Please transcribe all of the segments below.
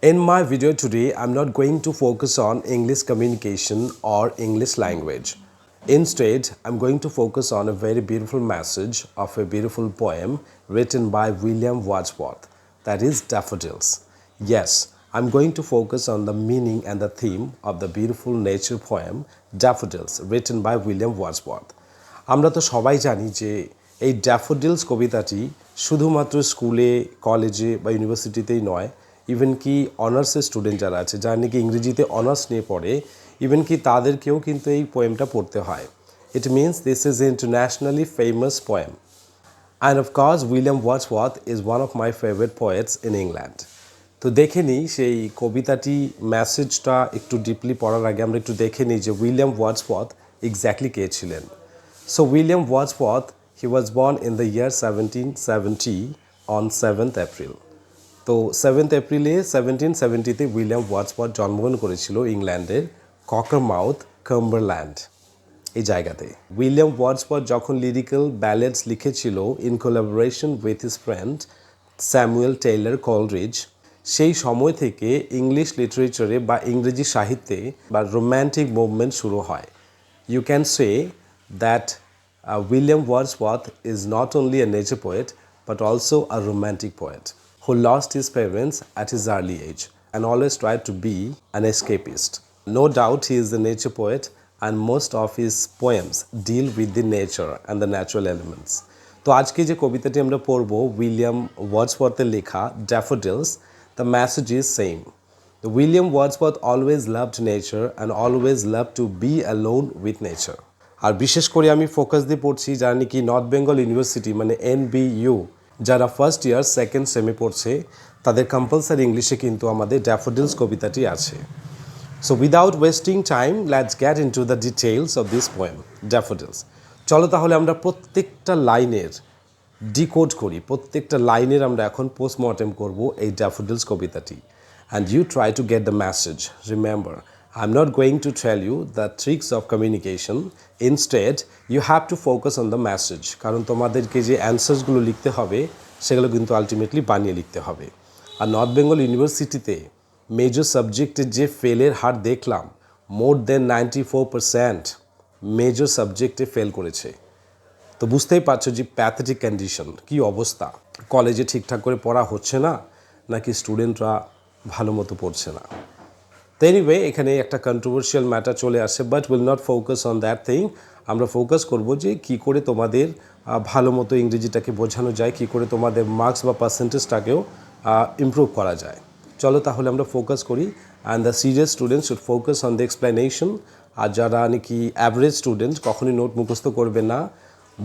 In my video today, I'm not going to focus on English communication or English language. Instead, I'm going to focus on a very beautiful message of a beautiful poem written by William Wordsworth, that is Daffodils. Yes, I'm going to focus on the meaning and the theme of the beautiful nature poem Daffodils written by William Wordsworth. আমরা তো সবাই জানি যে এই daffodils কবিতাটি শুধুমাত্র স্কুলে কলেজে বা ইউনিভার্সিটিতেই নয়, ইভেন কি অনার্সের স্টুডেন্ট যারা আছে যারা নাকি ইংরেজিতে অনার্স নিয়ে পড়ে, ইভেন কি তাদেরকেও কিন্তু এই পোয়েমটা পড়তে হয়। It means this is internationally famous poem. And of course William Wordsworth is one of my favourite poets in England. তো দেখে নিই সেই কবিতাটি মেসেজটা একটু ডিপলি পড়ার আগে আমরা একটু দেখে নিই যে উইলিয়াম ওয়ার্ডসওয়ার্থ এক্স্যাক্টলি কে ছিলেন। So William Wordsworth, he was born in the year 1770 on 7th April. তো 7th এপ্রিলে 1770-তে উইলিয়াম ওয়ার্ডসওয়ার্থ জন্মগ্রহণ করেছিল ইংল্যান্ডের ককারমাউথ, কাম্বারল্যান্ড এই জায়গাতে। উইলিয়াম ওয়ার্ডসওয়ার্থ যখন লিরিক্যাল ব্যালেডস লিখেছিল in collaboration with his friend Samuel Taylor Coleridge, সেই সময় থেকে ইংলিশ লিটারেচারে বা ইংরেজি সাহিত্যে বা রোম্যান্টিক মুভমেন্ট শুরু হয়। You can say that William Wordsworth is not only a nature poet but also a romantic poet who lost his parents at his early age and always tried to be an escapist. No doubt he is a nature poet and most of his poems deal with the nature and the natural elements. তো আজকে যে কবিতাটি আমরা পড়ব William ওয়ার্ডসওয়ার্থের লেখা daffodils, the message is same. William Wordsworth always loved nature and always loved to be alone with nature. আর বিশেষ করে আমি ফোকাস দিয়ে পড়ছি যারা নাকি নর্থ বেঙ্গল ইউনিভার্সিটি মানে NBU যারা ফার্স্ট ইয়ার সেকেন্ড সেমে পড়ছে তাদের কম্পালসারি ইংলিশে কিন্তু আমাদের ড্যাফোডিলস কবিতাটি আছে। So without wasting time let's get into the details of this poem daffodils. চলো তাহলে আমরা প্রত্যেকটা লাইনের ডিকোড করি, প্রত্যেকটা লাইনের আমরা এখন পোস্টমর্টেম করব এই ড্যাফোডিলস কবিতাটি। And you try to get the message. Remember, I'm not going to tell you the tricks of communication. Instead, you have to focus on the message. কারণ তোমাদেরকে যে অ্যান্সার্সগুলো লিখতে হবে সেগুলো কিন্তু আলটিমেটলি বানিয়ে লিখতে হবে। আর নর্থ বেঙ্গল ইউনিভার্সিটিতে মেজর সাবজেক্টের যে ফেলের হার দেখলাম, মোর দেন 94% মেজর সাবজেক্টে ফেল করেছে। তো বুঝতেই পারছো যে প্যাথেটিক কন্ডিশন, কী অবস্থা। কলেজে ঠিকঠাক করে পড়া হচ্ছে না নাকি স্টুডেন্টরা ভালো মতো পড়ছে না। তো এনিওয়ে এখানে একটা কন্ট্রোভার্সিয়াল ম্যাটার চলে আসে, but will not focus on that thing. আমরা ফোকাস করব যে কী করে তোমাদের ভালো মতো ইংরেজিটাকে বোঝানো যায়, কী করে তোমাদের মার্কস বা পার্সেন্টেজটাকেও ইমপ্রুভ করা যায়। চলো তাহলে আমরা ফোকাস করি। And the serious student should focus on the explanation. আর যারা নাকি অ্যাভারেজ স্টুডেন্ট কখনই নোট মুখস্থ করবে না,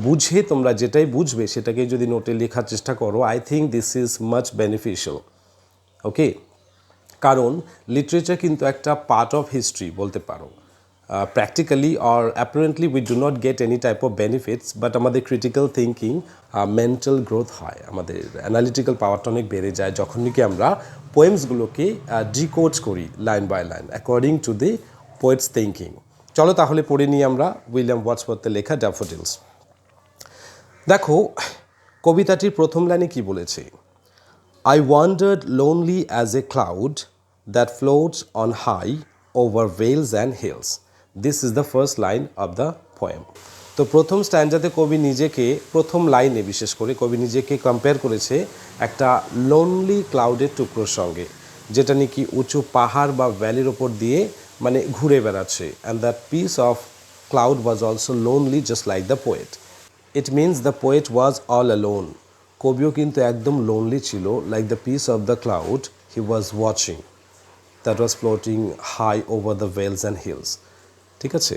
বুঝে তোমরা যেটাই বুঝবে সেটাকে যদি নোটে লেখার চেষ্টা করো, I think this is much beneficial. Okay, কারণ লিটারেচার কিন্তু একটা পার্ট অফ হিস্ট্রি বলতে পারো। Practically or apparently we do not get any type of benefits, but আমাদের ক্রিটিক্যাল থিঙ্কিং, মেন্টাল গ্রোথ হয়, আমাদের অ্যানালিটিক্যাল পাওয়ারটা অনেক বেড়ে যায় যখন নাকি আমরা পোয়েমসগুলোকে ডিকোড করি line by line according to the poet's thinking. চলো তাহলে পড়ে নিই আমরা উইলিয়াম ওয়ার্ডসওয়ার্থের লেখা ড্যাফোডিলস। দেখো কবিতাটির প্রথম লাইনে কি বলেছে, I wandered lonely as a cloud that floats on high over vales and hills. This is the first line of the poem. তো প্রথম স্ট্যান্ডাতে কবি নিজেকে, প্রথম লাইনে বিশেষ করে কবি নিজেকে কম্পেয়ার করেছে একটা লোনলি ক্লাউডের টুকরোর সঙ্গে, যেটা নাকি উঁচু পাহাড় বা ভ্যালির ওপর দিয়ে মানে ঘুরে বেড়াচ্ছে। And that piece of cloud was also lonely just like the poet. It means the poet was all alone. কবিও কিন্তু একদম লোনলি ছিল, like the piece of the cloud he was watching that was floating high over the vales and hills. ঠিক আছে,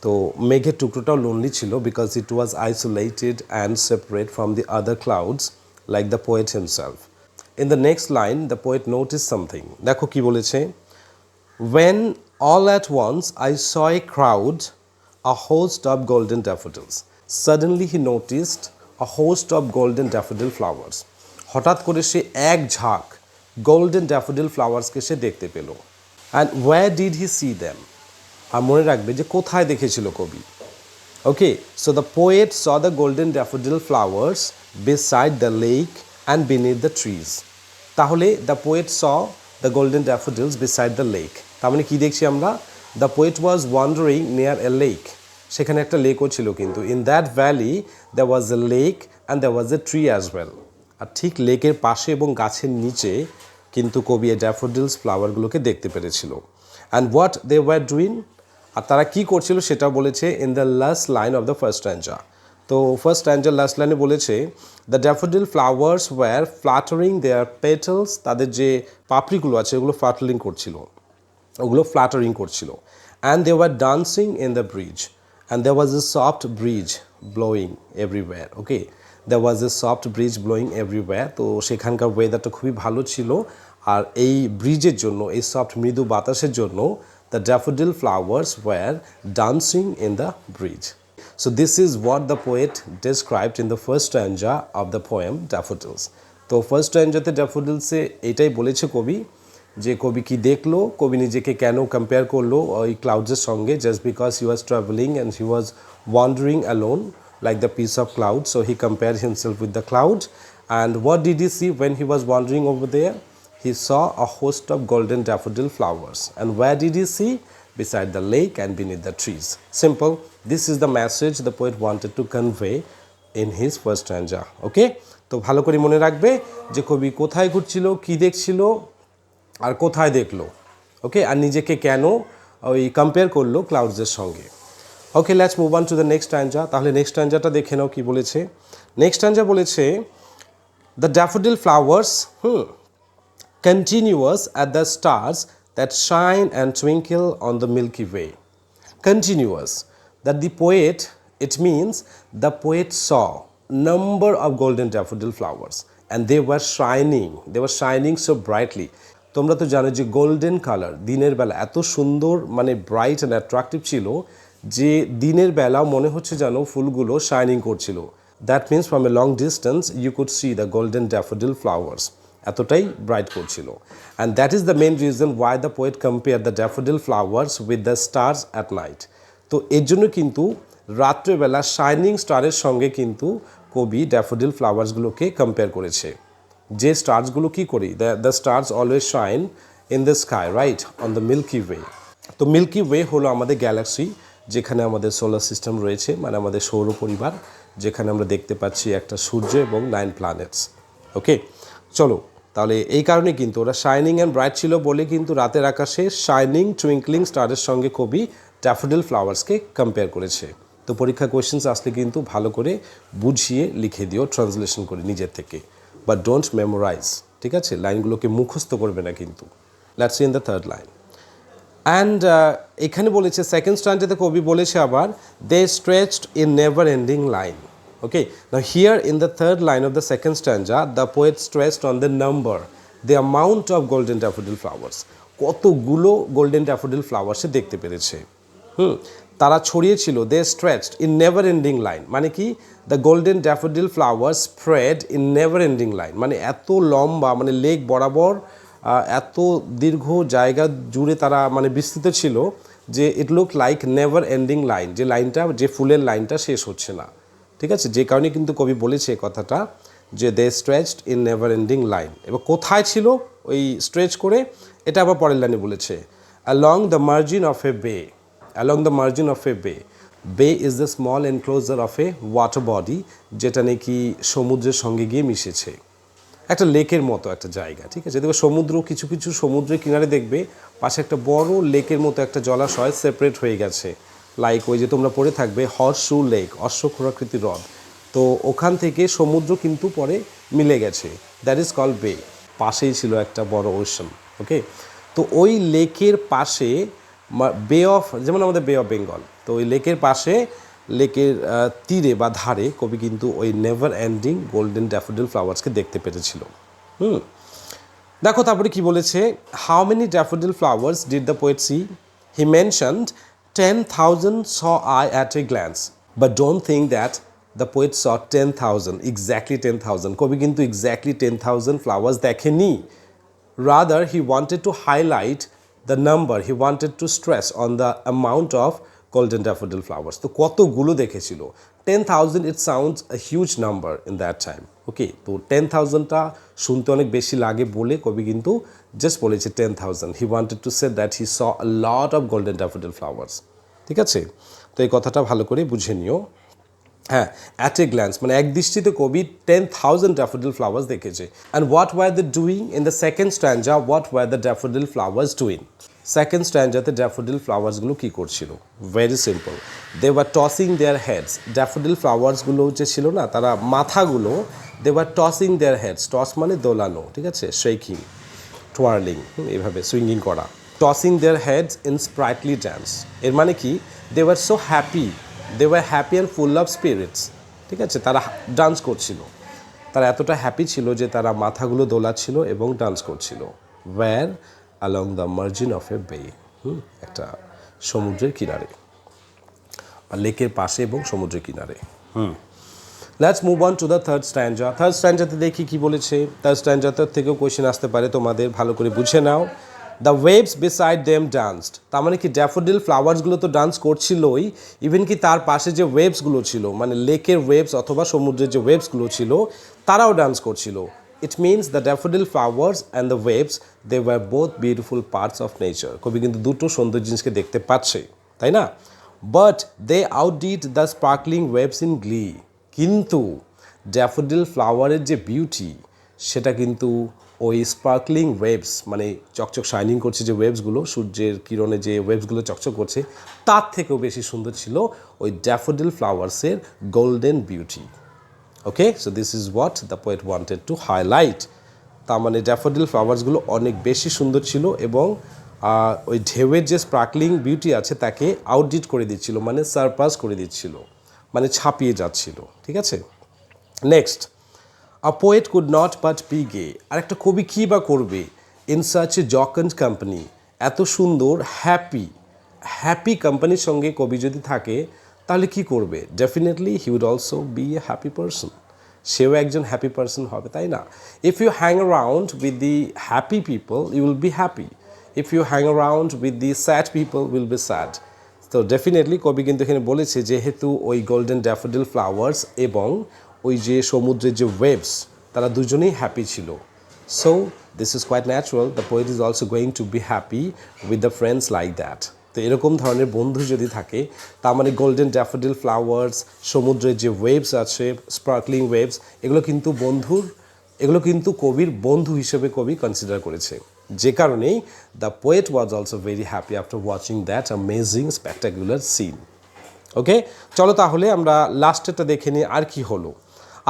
তো মেঘের টুকরোটাও lonely ছিল because it was isolated and separate from the other clouds like the poet himself. In the next line the poet notice something. দেখো কি বলেছে, when all at once I saw a crowd a host of golden daffodils suddenly he noticed a host of golden daffodil flowers. হঠাৎ করে সে এক ঝাঁক golden daffodil ফ্লাওয়ার্সকে সে দেখতে পেল। And where did he see them, আর মনে রাখবে যে কোথায় দেখেছিল কবি। Okay, so the poet saw the golden daffodil flowers beside the lake and beneath the trees. তাহলে the poet saw the golden daffodils beside the lake. তার মানে কি দেখছি আমরা? The poet was wandering near a lake. সেখানে একটা লেকও ছিল কিন্তু। In that valley there was a lake and there was a tree as well. আর ঠিক লেকের পাশে এবং গাছের নিচে কিন্তু কবি এই ড্যাফোডিলস ফ্লাওয়ারগুলোকে দেখতে পেরেছিল। And what they were doing, আর তারা কি করছিল সেটা বলেছে in the last line of the first stanza. তো ফার্স্ট স্ট্যান্জার লাস্ট লাইনে বলেছে the daffodil flowers were fluttering their petals, তাদের যে পাপড়িগুলো আছে ওগুলো ফ্ল্যাটারিং করছিল and they were dancing in the breeze and there was a soft breeze blowing everywhere. Okay, there was a soft breeze blowing everywhere. তো সেখানকার ওয়েদারটা খুবই ভালো ছিল, আর এই ব্রিজের জন্য, এই সফট মৃদু বাতাসের জন্য the daffodil flowers were dancing in the breeze. So this is what the poet described in the first stanza of the poem Daffodils. তো ফার্স্ট স্ট্যান্জাতে ড্যাফোডিলসে এটাই বলেছে কবি, যে কবি কি দেখলো, কবি নিজেকে কেন কম্পেয়ার করলো ওই ক্লাউডসের সঙ্গে, just because he was travelling and he was wandering alone like the piece of cloud, so he compared himself with the cloud. And what did he see when he was wandering over there? He saw a host of golden daffodil flowers. And where did he see? Beside the lake and beneath the trees. Simple. This is the message the poet wanted to convey in his first stanza. Okay? তো ভালো করে মনে রাখবে যে কবি কোথায় ঘুরছিল, কি দেখছিল আর কোথায় দেখলো। ওকে, আর নিজেকে কেন ওই কম্পেয়ার করলো ক্লাউডসের সঙ্গে। Okay, let's move on to the next stanza. তাহলে নেক্সট স্ট্যান্জাটা দেখে নাও কি বলেছে। নেক্সট স্ট্যান্জা বলেছে the daffodil flowers continuous at the stars that shine and twinkle on the Milky Way. Continuous. That the poet, it means the poet saw number of golden daffodil flowers and they were shining so brightly. তোমরা তো জানো যে golden colour দিনের বেলা এত সুন্দর, মানে bright and attractive ছিল যে দিনের বেলা মনে হচ্ছে যেন ফুলগুলো শাইনিং করছিল। That means from a long distance you could see the golden daffodil flowers, এতটাই ব্রাইট করছিল। And that is the main reason why the poet compare the daffodil flowers with the stars at night. তো এর জন্য কিন্তু রাত্রেবেলা shining স্টারের সঙ্গে কিন্তু কবি ড্যাফোডিল ফ্লাওয়ার্সগুলোকে কম্পেয়ার করেছে। যে স্টার্সগুলো কী করি, the stars always shine in the sky, right, on the Milky Way. তো মিল্কি ওয়ে হলো আমাদের গ্যালাক্সি, যেখানে আমাদের সোলার সিস্টেম রয়েছে, মানে আমাদের সৌর পরিবার, যেখানে আমরা দেখতে পাচ্ছি একটা সূর্য এবং 9 প্ল্যানেটস। ওকে, চলো, তাহলে এই কারণে কিন্তু ওরা শাইনিং অ্যান্ড ব্রাইট ছিল বলে কিন্তু রাতের আকাশে শাইনিং টুইঙ্কলিং স্টারের সঙ্গে কবি ড্যাফোডিল ফ্লাওয়ার্সকে কম্পেয়ার করেছে। তো পরীক্ষা কোয়েশ্চেন্স আসলে কিন্তু ভালো করে বুঝিয়ে লিখে দিও, ট্রান্সলেশন করে নিজের থেকে, বাট ডোন্ট মেমোরাইজ, ঠিক আছে? লাইনগুলোকে মুখস্থ করবে না কিন্তু। Let's see in the third line. And এখানে বলেছে সেকেন্ড স্ট্যান্ডাতে কবি বলেছে আবার they stretched in never ending line. Okay, now here in the third line of the second stanza, the poet stressed on the number, the amount of golden daffodil flowers. কতগুলো golden daffodil ফ্লাওয়ার্সে দেখতে পেরেছে। তারা ছড়িয়েছিল, they stretched in never ending line, মানে কি the golden daffodil flowers spread in never ending line, মানে এত লম্বা, মানে লেক বরাবর এত দীর্ঘ জায়গা জুড়ে তারা মানে বিস্তৃত ছিল যে ইট look like never ending line, যে লাইনটা, যে ফুলের লাইনটা শেষ হচ্ছে না। ঠিক আছে, যে কারণে কিন্তু কবি বলেছে কথাটা যে they stretched in never ending line. এবার কোথায় ছিল ওই স্ট্রেচ করে, এটা আবার পরের লাইনে বলেছে along the margin of a বে, along the margin of a বে। বে is the small enclosure of a water body, যেটা নাকি সমুদ্রের সঙ্গে গিয়ে মিশেছে, একটা লেকের মতো একটা জায়গা। ঠিক আছে, দেখবে সমুদ্র, কিছু কিছু সমুদ্রের কিনারে দেখবে পাশে একটা বড় লেকের মতো একটা জলাশয় সেপারেট হয়ে গেছে, লাইক ওই যে তোমরা পড়ে থাকবে হর্সশু লেক, অশ্বক্ষুরাকৃতি হ্রদ। তো ওখান থেকে সমুদ্র কিন্তু পরে মিলে গেছে, দ্যাট ইজ কল্ড বে। পাশেই ছিল একটা বড় ওশান। ওকে, তো ওই লেকের পাশে বে অফ, যেমন আমাদের বে অফ বেঙ্গল, তো ওই লেকের পাশে, লেকের তীরে বা ধারে কবি কিন্তু ওই নেভার এন্ডিং গোল্ডেন ড্যাফোডিল ফ্লাওয়ার্সকে দেখতে পেরেছিল। দেখো তারপরে কি বলেছে, how many daffodil flowers did the poet see? He mentioned 10,000 saw I at a glance, but don't think that the poet saw 10,000, exactly 10,000. কবি কিন্তু exactly 10,000 flowers দেখেনি, rather he wanted to highlight the number, he wanted to stress on the amount of golden daffodil flowers. তো কতগুলো দেখেছিল? 10,000, it sounds a huge number in that time. ওকে, তো 10,000টা শুনতে অনেক বেশি লাগে বলে কবি কিন্তু জাস্ট বলেছে 10,000, he wanted to say that he saw a lot of golden daffodil flowers. ঠিক আছে, তো এই কথাটা ভালো করে বুঝে নিও। হ্যাঁ, অ্যাট এ গ্ল্যান্স মানে এক দৃষ্টিতে কবি 10,000 ড্যাফোডিল ফ্লাওয়ার্স দেখেছে। And what were the doing in the second stanza, what were the daffodil flowers doing? Second স্ট্যান্ডাতে ড্যাফোডিল ফ্লাওয়ার্সগুলো কী করছিল? Very simple, they were tossing their heads. Daffodil ফ্লাওয়ার্সগুলো যে ছিল না, তারা মাথাগুলো, they were tossing their heads. Toss মানে দোলানো, ঠিক আছে, শেকিং, টুয়ার্লিং, এইভাবে সুইঙ্গিং করা। Tossing their heads in sprightly dance, এর মানে কি? They were so happy, they were happy and full of spirits. ঠিক আছে, তারা ডান্স করছিল, তারা এতটা হ্যাপি ছিল যে তারা মাথাগুলো দোলাচ্ছিল এবং ডান্স করছিল। Were along the margin of a bay, একটা সমুদ্রের কিনারে বা লেকের পাশে এবং সমুদ্রের কিনারে। Let's move on to the third stanza. Third স্ট্যান্ডাতে দেখি কি বলেছে। থার্ড স্ট্যান্ডাতে থেকেও কোয়েশ্চেন আসতে পারে, তোমাদের ভালো করে বুঝে নাও। The waves beside them danced, তার মানে কি ড্যাফোডিল ফ্লাওয়ার্সগুলো তো ডান্স করছিলই, ইভেন কি তার পাশে যে ওয়েভসগুলো ছিল, মানে লেকের ওয়েভস অথবা সমুদ্রের যে ওয়েভসগুলো ছিল, তারাও ডান্স করছিল। It means the daffodil flowers and the waves, they were both beautiful parts of nature. কবি কিন্তু দুটো সুন্দর জিনিসকে দেখতে পাচ্ছে, তাই না? But they outdid the sparkling waves in glee, কিন্তু ড্যাফোডিল ফ্লাওয়ারের যে বিউটি, সেটা কিন্তু ওই স্পার্কলিং ওয়েভস মানে চকচক শাইনিং করছে যে ওয়েভসগুলো, সূর্যের কিরণে যে ওয়েভসগুলো চকচক করছে, তার থেকেও বেশি সুন্দর ছিল ওই ড্যাফোডিল ফ্লাওয়ার্সের golden beauty. Okay, so this is what the poet wanted to highlight. তার মানে ড্যাফোডিল ফ্লাওয়ার্সগুলো অনেক বেশি সুন্দর ছিল এবং ওই ঢেউয়ের যে স্পার্কলিং বিউটি আছে তাকে আউটডিট করে দিচ্ছিল, মানে সারপাস করে দিচ্ছিল, মানে ছাপিয়ে যাচ্ছিল। ঠিক আছে, next, a poet could not but be gay. আর একটা কবি কী বা করবে in such a jocund company, এত সুন্দর হ্যাপি কোম্পানির সঙ্গে কবি যদি থাকে তাহলে কি করবে? Definitely he would also be a happy person, সেও একজন হ্যাপি পারসন হবে, তাই না? If you hang around with the happy people you will be happy, if you hang around with the sad people will be sad. তো definitely কবি কিন্তু এখানে বলেছে যেহেতু ওই গোল্ডেন ড্যাফোডিল ফ্লাওয়ার্স এবং ওই যে সমুদ্রের যে ওয়েভস, তারা দুজনেই হ্যাপি ছিল। So this is quite natural, the poet is also going to be happy with the friends like that. তো এরকম ধরনের বন্ধু যদি থাকে, তার মানে গোল্ডেন ড্যাফোডিল ফ্লাওয়ার্স, সমুদ্রের যে ওয়েভস আছে, স্পার্কলিং ওয়েভস, এগুলো কিন্তু কবির বন্ধু হিসেবে কবি কনসিডার করেছে। যে কারণেই the poet was also very happy after watching that amazing spectacular scene. Okay, চলো তাহলে আমরা লাস্টেরটা দেখে নিই আর কি হলো।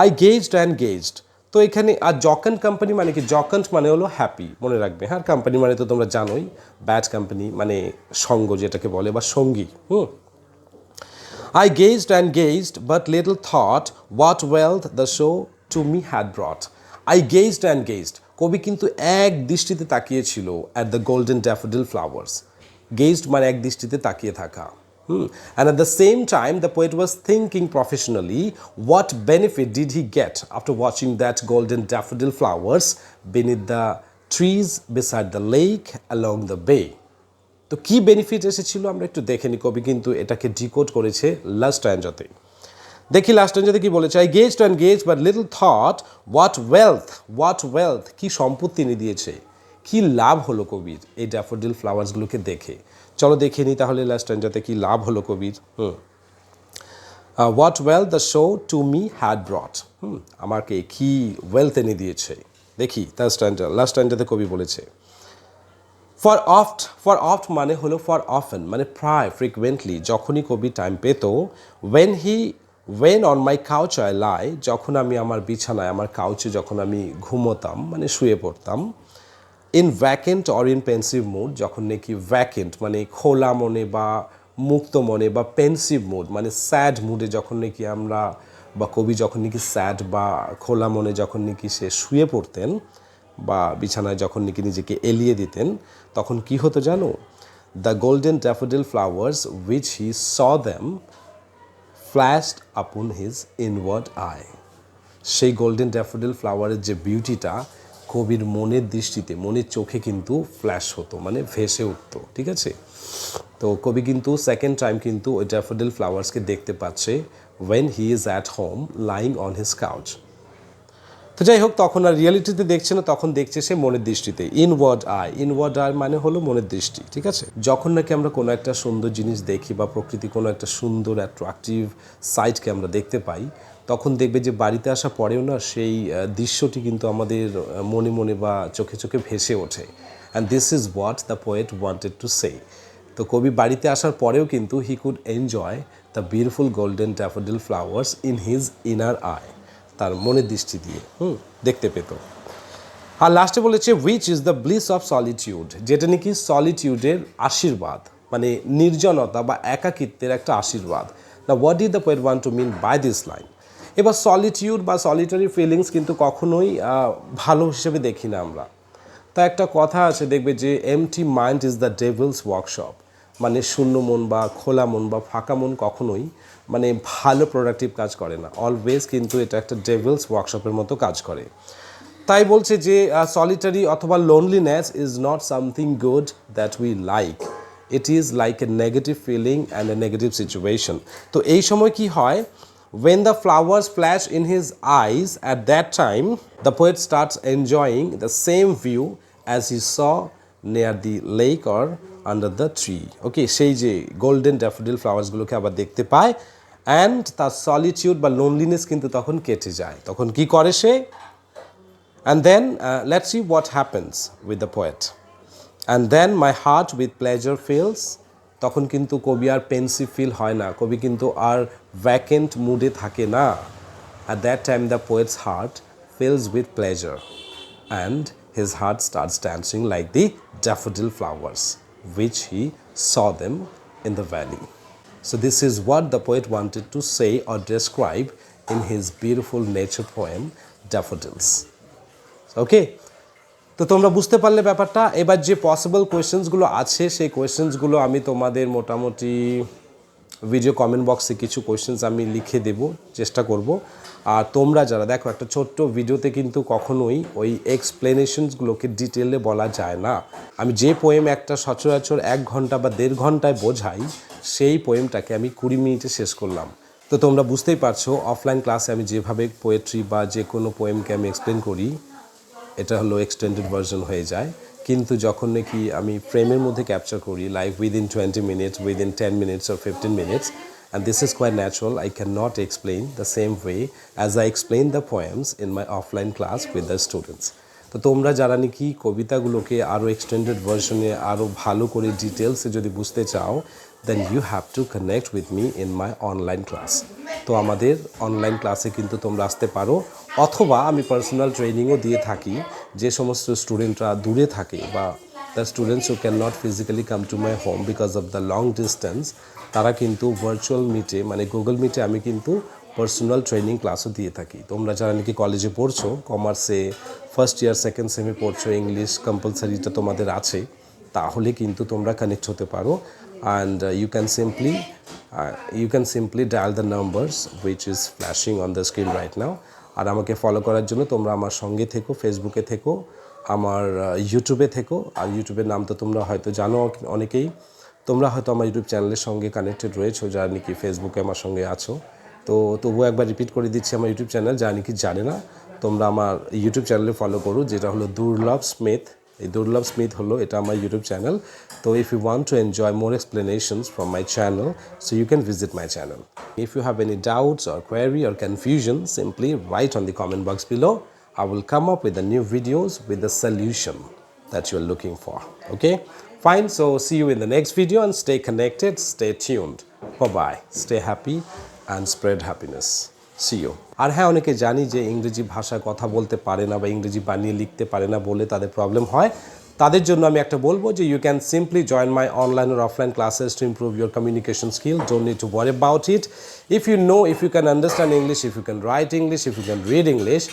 আই গেজড অ্যান্ড গেজড, তো এখানে আর জকেন্ট কোম্পানি মানে কি? জকেন্ট মানে হলো হ্যাপি, মনে রাখবে। হ্যাঁ, কোম্পানি মানে তো তোমরা জানোই, ব্যাড কোম্পানি মানে সঙ্গ যেটাকে বলে, বা সঙ্গী। I gazed and gazed, but little thought what wealth the show to me had brought. I gazed and gazed. কবি কিন্তু এক দৃষ্টিতে তাকিয়েছিল at the golden daffodil flowers. Gazed মানে এক দৃষ্টিতে তাকিয়ে থাকা। And at the same time, the poet was thinking professionally, what benefit did he get after watching that golden daffodil flowers beneath the trees beside the lake along the bay? তো কি benefit এসেছিল আমরা একটু দেখে নিই। কবি কিন্তু এটাকে ডিকোড করেছে লাস্ট স্ট্যান্ডাতে। দেখি লাস্ট স্ট্যান্ডাতে কি বলেছে। I gazed and gazed but little thought what wealth, কি সম্পত্তি তিনি দিয়েছে, কি লাভ হলো কবির এই ড্যাফোডিল ফ্লাওয়ার্সগুলোকে দেখে। চলো দেখে নিই তাহলে লাস্ট স্ট্যান্ডাতে কি লাভ হলো কবির। What wealth the show to me had brought, আমাকে কি ওয়েলথ এনে দিয়েছে। দেখি তার লাস্ট স্ট্যান্ডাতে কবি বলেছে ফর অফট মানে হলো ফর অফেন, মানে প্রায়, ফ্রিকুয়েন্টলি, যখনই কবি টাইম পেত। When on my couch I lie, যখন আমি আমার বিছানায়, আমার কাউচে যখন আমি ঘুমোতাম, মানে শুয়ে পড়তাম। In vacant or in pensive mood, যখন নাকি ভ্যাকেন্ট মানে খোলা মনে বা মুক্ত মনে, বা পেন্সিভ মুড মানে স্যাড মুডে যখন নাকি আমরা, বা কবি যখন নাকি স্যাড বা খোলা মনে যখন নাকি সে শুয়ে পড়তেন বা বিছানায় যখন নাকি নিজেকে এলিয়ে দিতেন, তখন কি হতো জানো? The golden daffodil flowers which he saw them flashed upon his inward eye. সেই গোল্ডেন ড্যাফোডিল ফ্লাওয়ারের যে বিউটিটা কবির মনের দৃষ্টিতে, মনের চোখে কিন্তু ফ্ল্যাশ হতো, মানে ভেসে উঠতো। ঠিক আছে, তো কবি কিন্তু সেকেন্ড টাইম কিন্তু ওই ড্যাফোডিল ফ্লাওয়ার্সকে দেখতে পাচ্ছে when he is at home lying on his couch. তো যাই হোক, তখন আর রিয়েলিটিতে দেখছে না, তখন দেখছে সে মনের দৃষ্টিতে। ইনওয়ার্ড আই মানে হলো মনের দৃষ্টি, ঠিক আছে? যখন নাকি আমরা কোনো একটা সুন্দর জিনিস দেখি বা প্রকৃতি কোনো একটা সুন্দর অ্যাট্রাকটিভ সাইটকে আমরা দেখতে পাই, তখন দেখবে যে বাড়িতে আসার পরেও না সেই দৃশ্যটি কিন্তু আমাদের মনে মনে বা চোখে চোখে ভেসে ওঠে। And this is what the poet wanted to say. তো কবি বাড়িতে আসার পরেও কিন্তু he could enjoy the beautiful golden daffodil flowers in his inner I, তার মনের দৃষ্টি দিয়ে দেখতে পেত। আর লাস্টে বলেছে which is the bliss of solitude, যেটা নাকি সলিটিউডের আশীর্বাদ, মানে নির্জনতা বা একাকিত্বের একটা আশীর্বাদ। না, what did the poet want to mean by this line? এবার সলিটিউড বা সলিটারি ফিলিংস কিন্তু কখনোই ভালো হিসেবে দেখি না আমরা। তা একটা কথা আছে, দেখবে যে empty mind is the devil's workshop, মানে শূন্য মন বা খোলা মন বা ফাঁকা মন কখনোই মানে ভালো প্রোডাক্টিভ কাজ করে না, অলওয়েজ কিন্তু এটা একটা ডেভিলস ওয়ার্কশপের মতো কাজ করে। তাই বলছে যে সলিটারি অথবা loneliness is not something good that we like, it is like a negative feeling and a negative situation. তো এই সময় কি হয়, when the flowers flash in his eyes, at that time the poet starts enjoying the same view as he saw near the lake or under the tree. Okay, সেই যে golden daffodil ফ্লাওয়ার্সগুলোকে আবার দেখতে পায়, অ্যান্ড তার solitude বা loneliness কিন্তু তখন কেটে যায়। তখন কি করে সে? And then let's see what happens with the poet. And then my heart with pleasure fills. তখন কিন্তু কবি আর পেন্সিভ ফিল হয় না, কবি কিন্তু আর ভ্যাকেন্ট মুডে থাকে না। At that time the poet's heart fills with pleasure and his heart starts dancing like the daffodil flowers which he saw them in the valley. So this is what the poet wanted to say or describe in his beautiful nature poem Daffodils. ওকে, তো তোমরা বুঝতে পারলে ব্যাপারটা। এবার যে possible কোয়েশ্চেন্সগুলো আছে সেই কোয়েশ্চেন্সগুলো আমি তোমাদের মোটামুটি ভিডিও কমেন্ট বক্সে কিছু কোয়েশ্চেন্স আমি লিখে দেব, চেষ্টা করব। আর তোমরা যারা দেখো, একটা ছোট্ট ভিডিওতে কিন্তু কখনোই ওই এক্সপ্লেনেশনসগুলোকে ডিটেলে বলা যায় না। আমি যে পোয়েম একটা সচরাচর 1 ঘন্টা বা 1.5 ঘন্টায় বোঝাই, সেই পোয়েমটাকে আমি 20 মিনিটে শেষ করলাম। তো তোমরা বুঝতেই পারছো, অফলাইন ক্লাসে আমি যেভাবে পোয়েট্রি বা যে কোনো পোয়েমকে আমি এক্সপ্লেন করি, এটা হলো এক্সটেন্ডেড ভার্সন হয়ে যায়। কিন্তু যখন নাকি আমি ফ্রেমের মধ্যে ক্যাপচার করি, like within 20 minutes, within 10 minutes or 15 minutes, and this is quite natural, I cannot explain the same way as I explain the poems in my offline class with the students. তো তোমরা যারা নাকি কবিতাগুলোকে আরও extended ভার্সনে আরও ভালো করে ডিটেলসে যদি বুঝতে চাও, then you have to connect with me in my online class. তো আমাদের অনলাইন ক্লাসে কিন্তু তোমরা আসতে পারো, অথবা আমি পার্সোনাল ট্রেনিংও দিয়ে থাকি। যে সমস্ত স্টুডেন্টরা দূরে থাকে বা the students who can not physically come to my home because of the long distance, তারা কিন্তু ভার্চুয়াল মিটে মানে গুগল মিটে আমি কিন্তু পার্সোনাল ট্রেনিং ক্লাসও দিয়ে থাকি। তোমরা যারা নাকি কলেজে পড়ছো, কমার্সে ফার্স্ট ইয়ার সেকেন্ড সেমে পড়ছো, ইংলিশ কম্পালসারিটা তোমাদের আছে, তাহলে কিন্তু তোমরা কানেক্ট হতে পারো। And you can simply dial the numbers which is flashing on the screen right now. আর আমাকে ফলো করার জন্য তোমরা আমার সঙ্গে থেকো, ফেসবুকে থেকো, আমার ইউটিউবে থেকো। আর ইউটিউবের নাম তো তোমরা হয়তো জানো অনেকেই, তোমরা হয়তো আমার ইউটিউব চ্যানেলের সঙ্গে কানেক্টেড রয়েছো যারা নাকি ফেসবুকে আমার সঙ্গে আছো। তো তবুও একবার রিপিট করে দিচ্ছি, আমার ইউটিউব চ্যানেল যারা নাকি জানে না, তোমরা আমার ইউটিউব চ্যানেলে ফলো করো, যেটা হলো দুর্লভ স্মিথ। এই দুর্লভ স্মিথ হলো এটা আমার ইউটিউব চ্যানেল। তো if you want to enjoy more explanations from my channel, so you can visit my channel. If you have any doubts or query or confusion, simply write on the comment box below. I will come up with the new videos with the solution that you are looking for. Okay? Fine. So see you in the next video and stay connected, stay tuned. Bye-bye. Stay happy and spread happiness. See you. আর হ্যাঁ, অনেকে জানি যে ইংরেজি ভাষায় কথা বলতে পারে না বা ইংরেজি বানিয়ে লিখতে পারে না বলে তাদের প্রবলেম হয়। তাদের জন্য আমি একটা বলবো যে you can simply join my online or offline classes to improve your communication skill. Don't need to worry about it. If you can understand English, if you can write English, if you can read English,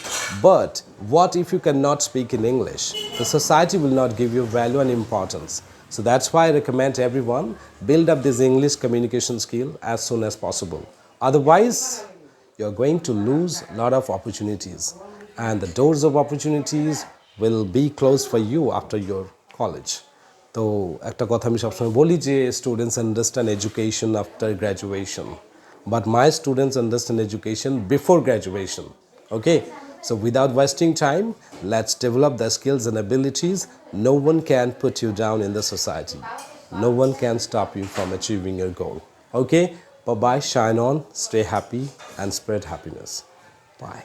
but what if you cannot speak in English? The society will not give you value and importance. So that's why I recommend everyone build up this English communication skill as soon as possible. Otherwise, you're going to lose a lot of opportunities, and the doors of opportunities will be closed for you after your college. তো একটা কথা আমি সবসময় বলি যে students understand education after graduation, but my students understand education before graduation. Okay, So without wasting time, let's develop the skills and abilities. No one can put you down in the society. No one can stop you from achieving your goal. Okay? Bye-bye, shine on, stay happy, and spread happiness. Bye.